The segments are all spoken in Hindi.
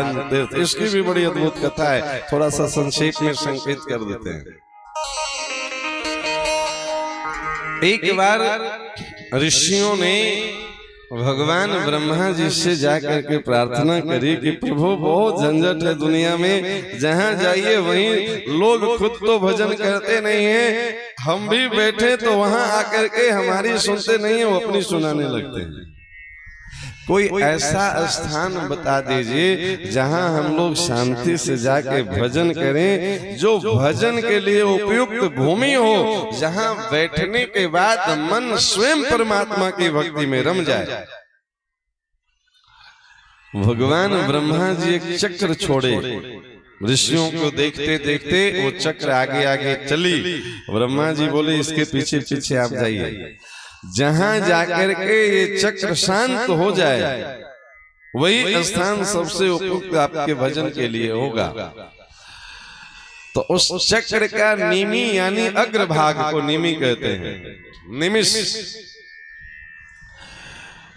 तीर्थ, इसकी भी बड़ी अद्भुत कथा है, थोड़ा सा संक्षेप में संकेत कर देते हैं। एक बार ऋषियों ने भगवान ब्रह्मा जी से जाकर के प्रार्थना करी कि प्रभु बहुत झंझट है दुनिया में, जहां जाइए वहीं लोग खुद तो भजन करते नहीं है, हम भी बैठे तो वहां आकर के हमारी सुनते नहीं है, वो अपनी सुनाने लगते हैं। कोई ऐसा स्थान बता दीजिए जहां हम लोग शांति से जाके भजन करें, जो भजन के लिए उपयुक्त भूमि हो, जहां बैठने के बाद मन स्वयं परमात्मा की भक्ति में रम जाए। भगवान ब्रह्मा जी एक चक्र छोड़े, ऋषियों को देखते देखते वो चक्र आगे आगे चली। ब्रह्मा जी बोले इसके पीछे पीछे आप जाइए, जहां जाकर के ये चक्र शांत हो जाए वही स्थान सबसे उपयुक्त आपके भजन के लिए होगा। तो उस चक्र का निमि यानी अग्रभाग को निमि कहते हैं, निमिष।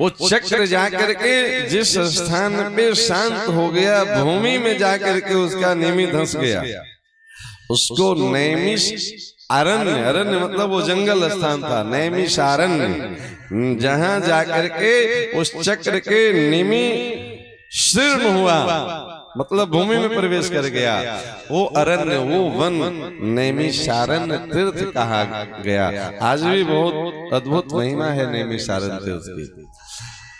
वो चक्र जाकर के जिस स्थान पे शांत हो गया, भूमि में जाकर के उसका निमि धंस गया, उसको नैमिष अरण्य, अरण्य मतलब वो जंगल स्थान था, नैमिषारण्य, जहां जाकर के उस चक्र के निमि शीर्ण हुआ, मतलब भूमि में प्रवेश कर गया। वो अरण्य, वो वन नैमिषारण्य तीर्थ कहा गया। आज भी बहुत अद्भुत महिमा है नैमिषारण्य तीर्थ की।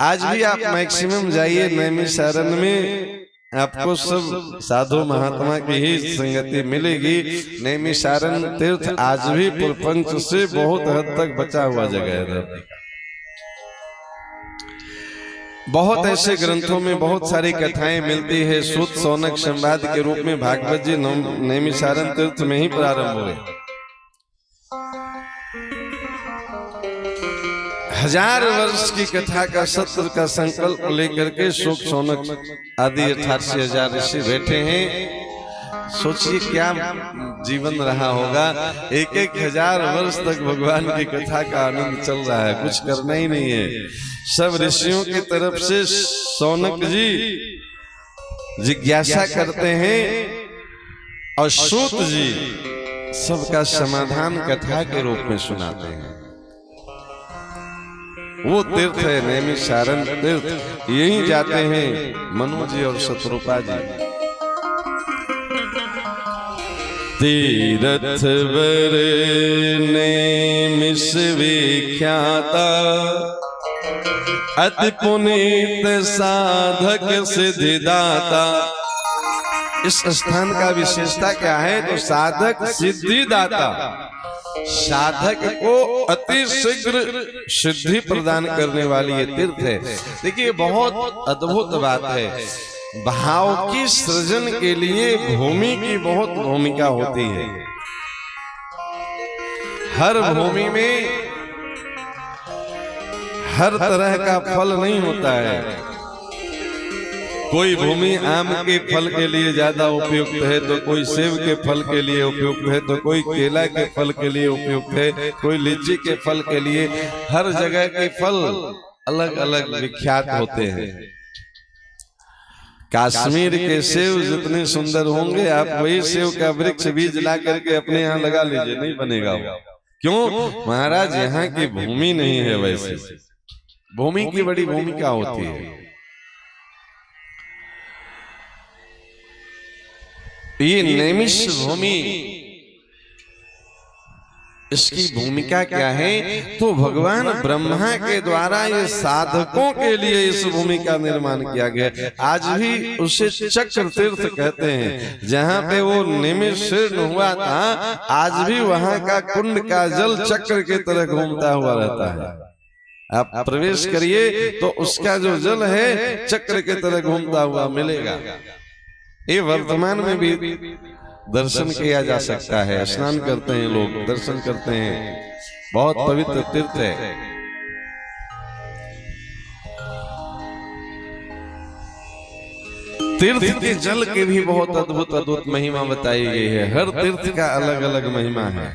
आज भी आप मैक्सिमम जाइए नैमिषारण्य में, आपको सब साधु महात्मा की ही संगति मिलेगी। नैमिषारण्य तीर्थ आज भी प्रपंच से बहुत हद तक बचा हुआ जगह है। बहुत ऐसे ग्रंथों में बहुत सारी कथाएं मिलती है। सूत सौनक संवाद के रूप में भागवत जी नैमिषारण्य तीर्थ में ही प्रारंभ हुए। 1000 वर्ष की कथा का सत्र का संकल्प लेकर के सूत सौनक आदि 88,000 ऋषि बैठे हैं। सोचिए क्या जीवन रहा होगा, एक 1000 वर्ष तक भगवान की कथा का आनंद चल रहा है, कुछ करना ही नहीं है। सब ऋषियों की तरफ से सौनक जी जिज्ञासा करते हैं और सूत जी सबका समाधान कथा के रूप में सुनाते हैं। वो तीर्थ है नैमिषारण्य तीर्थ, यही जाते हैं मनु जी और शत्रुपा जी। तीर्थ वर नैमिष विख्याता, अति पुनीत साधक सिद्धिदाता। इस स्थान का विशेषता क्या है? तो साधक सिद्धिदाता, साधक को अति शीघ्र सिद्धि प्रदान करने वाली ये तीर्थ है। देखिए बहुत अद्भुत बात है, भाव की सृजन के लिए भूमि की बहुत भूमिका होती है। हर भूमि में हर तरह का फल नहीं होता है। कोई भूमि आम के फल के लिए ज्यादा उपयुक्त है, तो कोई सेब के फल के लिए उपयुक्त है, तो कोई केला के फल के लिए उपयुक्त है, कोई लीची के फल के लिए। हर जगह के फल अलग अलग विख्यात होते हैं। कश्मीर के सेब जितने सुंदर होंगे, आप वही सेब का वृक्ष बीज ला करके अपने यहाँ लगा लीजिए, नहीं बनेगा वो। क्यों? महाराज यहाँ की भूमि नहीं है वैसे। भूमि की बड़ी भूमिका होती है। ये नैमिष भूमि, इसकी भूमिका क्या है? तो भगवान ब्रह्मा के द्वारा ये साधकों के लिए इस भूमि का निर्माण किया गया। आज भी उसे चक्र तीर्थ कहते हैं। जहाँ पे वो निमिष शीर्ण हुआ था, आज भी वहां का कुंड का जल चक्र की तरह घूमता हुआ रहता है। आप प्रवेश करिए तो उसका जो जल है चक्र की तरह घूमता हुआ मिलेगा। ये वर्तमान में भी दर्शन किया जा सकता है। स्नान करते हैं लोग, दर्शन करते हैं, बहुत पवित्र तीर्थ है। तीर्थ के जल के भी बहुत अद्भुत अद्भुत महिमा बताई गई है। हर तीर्थ का अलग अलग महिमा है।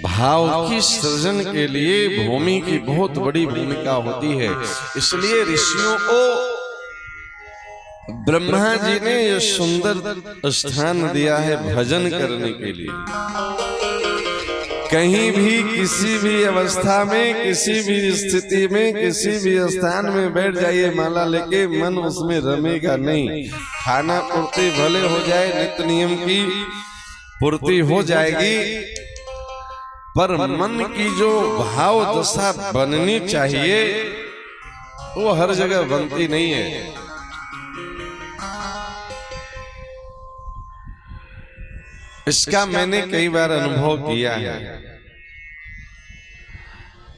भाव की सृजन के लिए भूमि की बहुत बड़ी भूमिका होती है। इसलिए ऋषियों को ब्रह्मा जी ने यह सुंदर स्थान दिया है भजन करने के लिए। कहीं भी किसी भी अवस्था में, किसी भी स्थिति में, किसी भी स्थान में बैठ जाइए माला लेके, मन उसमें रमेगा नहीं। खाना पूर्ति भले हो जाए, नित्य नियम की पूर्ति हो जाएगी, पर मन की जो भाव दशा बननी चाहिए वो हर जगह बनती नहीं है। इसका मैंने कई बार अनुभव किया है।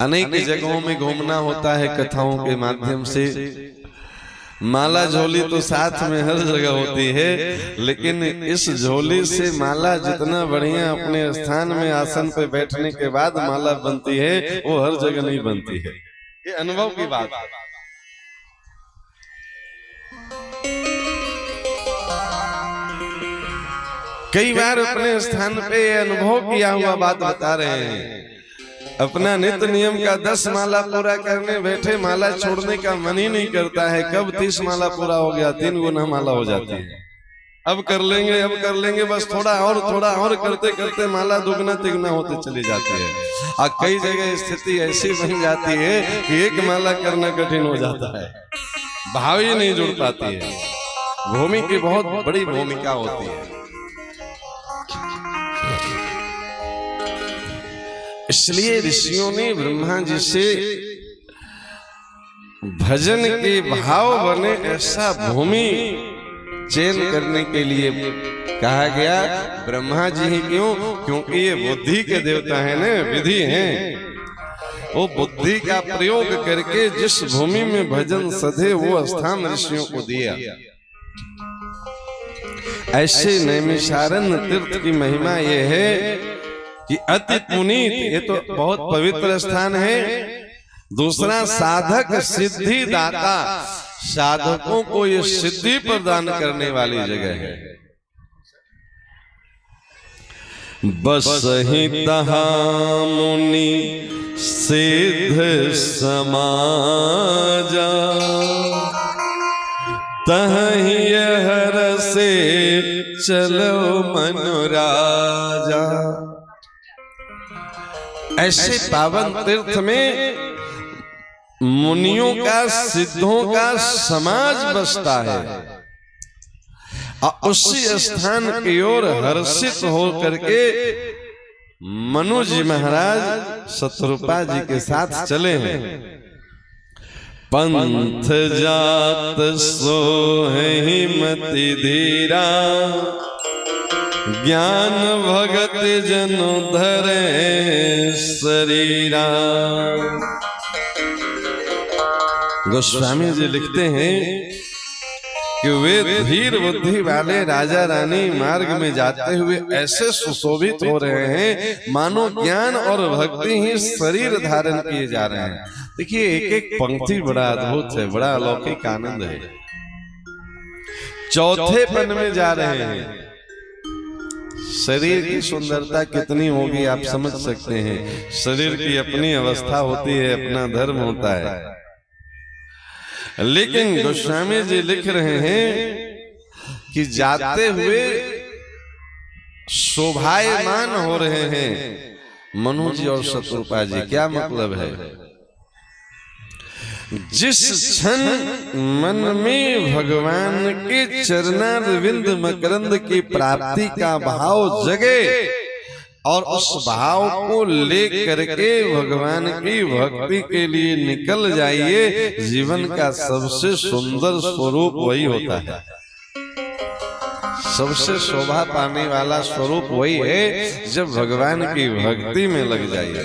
अनेक जगहों में घूमना होता है कथाओं के माध्यम से। माला झोली तो साथ में हर जगह होती है, लेकिन इस झोली से माला जितना बढ़िया अपने स्थान में आसन पे बैठने के बाद माला बनती है, वो हर जगह नहीं बनती है। ये अनुभव की बात है। कई बार अपने स्थान पे अनुभव किया हुआ बात बता रहे हैं। अपना नित्य नियम का 10 माला पूरा करने बैठे, माला छोड़ने का मन ही नहीं करता है। कब 30 माला पूरा हो गया, 3 गुना माला हो जाती है। अब कर लेंगे, अब कर लेंगे, बस थोड़ा और करते करते माला दुगना तिगुना होते चली जाती है। और कई जगह स्थिति ऐसी बन जाती है कि एक माला करना कठिन हो जाता है, भाव ही नहीं जुड़ पाती है। भूमि की बहुत बड़ी भूमिका होती है। इसलिए ऋषियों ने ब्रह्मा जी से भजन के भाव बने ऐसा भूमि चयन करने के लिए कहा गया। ब्रह्मा जी ही क्यों? क्योंकि ये बुद्धि के देवता है ना, विधि हैं। वो बुद्धि का प्रयोग करके जिस भूमि में भजन सधे वो स्थान ऋषियों को दिया। ऐसे नैमिषारण्य तीर्थ की महिमा ये है कि अति पुनीत, ये तो बहुत पवित्र स्थान है। दूसरा साधक सिद्धि दाता, साधकों को ये सिद्धि प्रदान करने वाली जगह है। बसहि तहा मुनि सिद्ध समाजा, तहि हर से चलो मनुराजा। ऐसे पावन तीर्थ में मुनियों का, सिद्धों का समाज बसता है। और उसी स्थान की ओर हर्षित होकर के मनु जी महाराज शत्रुपा जी के साथ चले हैं। पंथ जात सोहि मति धीरा, ज्ञान भगत जनु धरे शरीरा। गोस्वामी जी लिखते हैं कि वे धीर बुद्धि वाले राजा रानी मार्ग में जाते हुए ऐसे सुशोभित हो रहे हैं मानो ज्ञान और भक्ति ही शरीर धारण किए जा रहे हैं। देखिए, एक एक पंक्ति बड़ा अद्भुत है, बड़ा अलौकिक आनंद है। चौथे पन में जा रहे हैं। शरीर की सुंदरता कितनी होगी आप समझ सकते हैं। शरीर की अपनी अवस्था होती है, अपना धर्म होता है। लेकिन गोस्वामी जी लिख रहे हैं कि जाते हुए शोभायमान हो रहे हैं मनु जी और शत्रुपा जी। क्या मतलब है? जिस क्षण मन में भगवान के चरणारविंद मकरंद की प्राप्ति का भाव जगे और उस भाव को ले करके भगवान की भक्ति के लिए निकल जाइए, जीवन का सबसे सुंदर स्वरूप वही होता है। सबसे शोभा पाने वाला स्वरूप वही है जब भगवान की भक्ति में लग जाइए।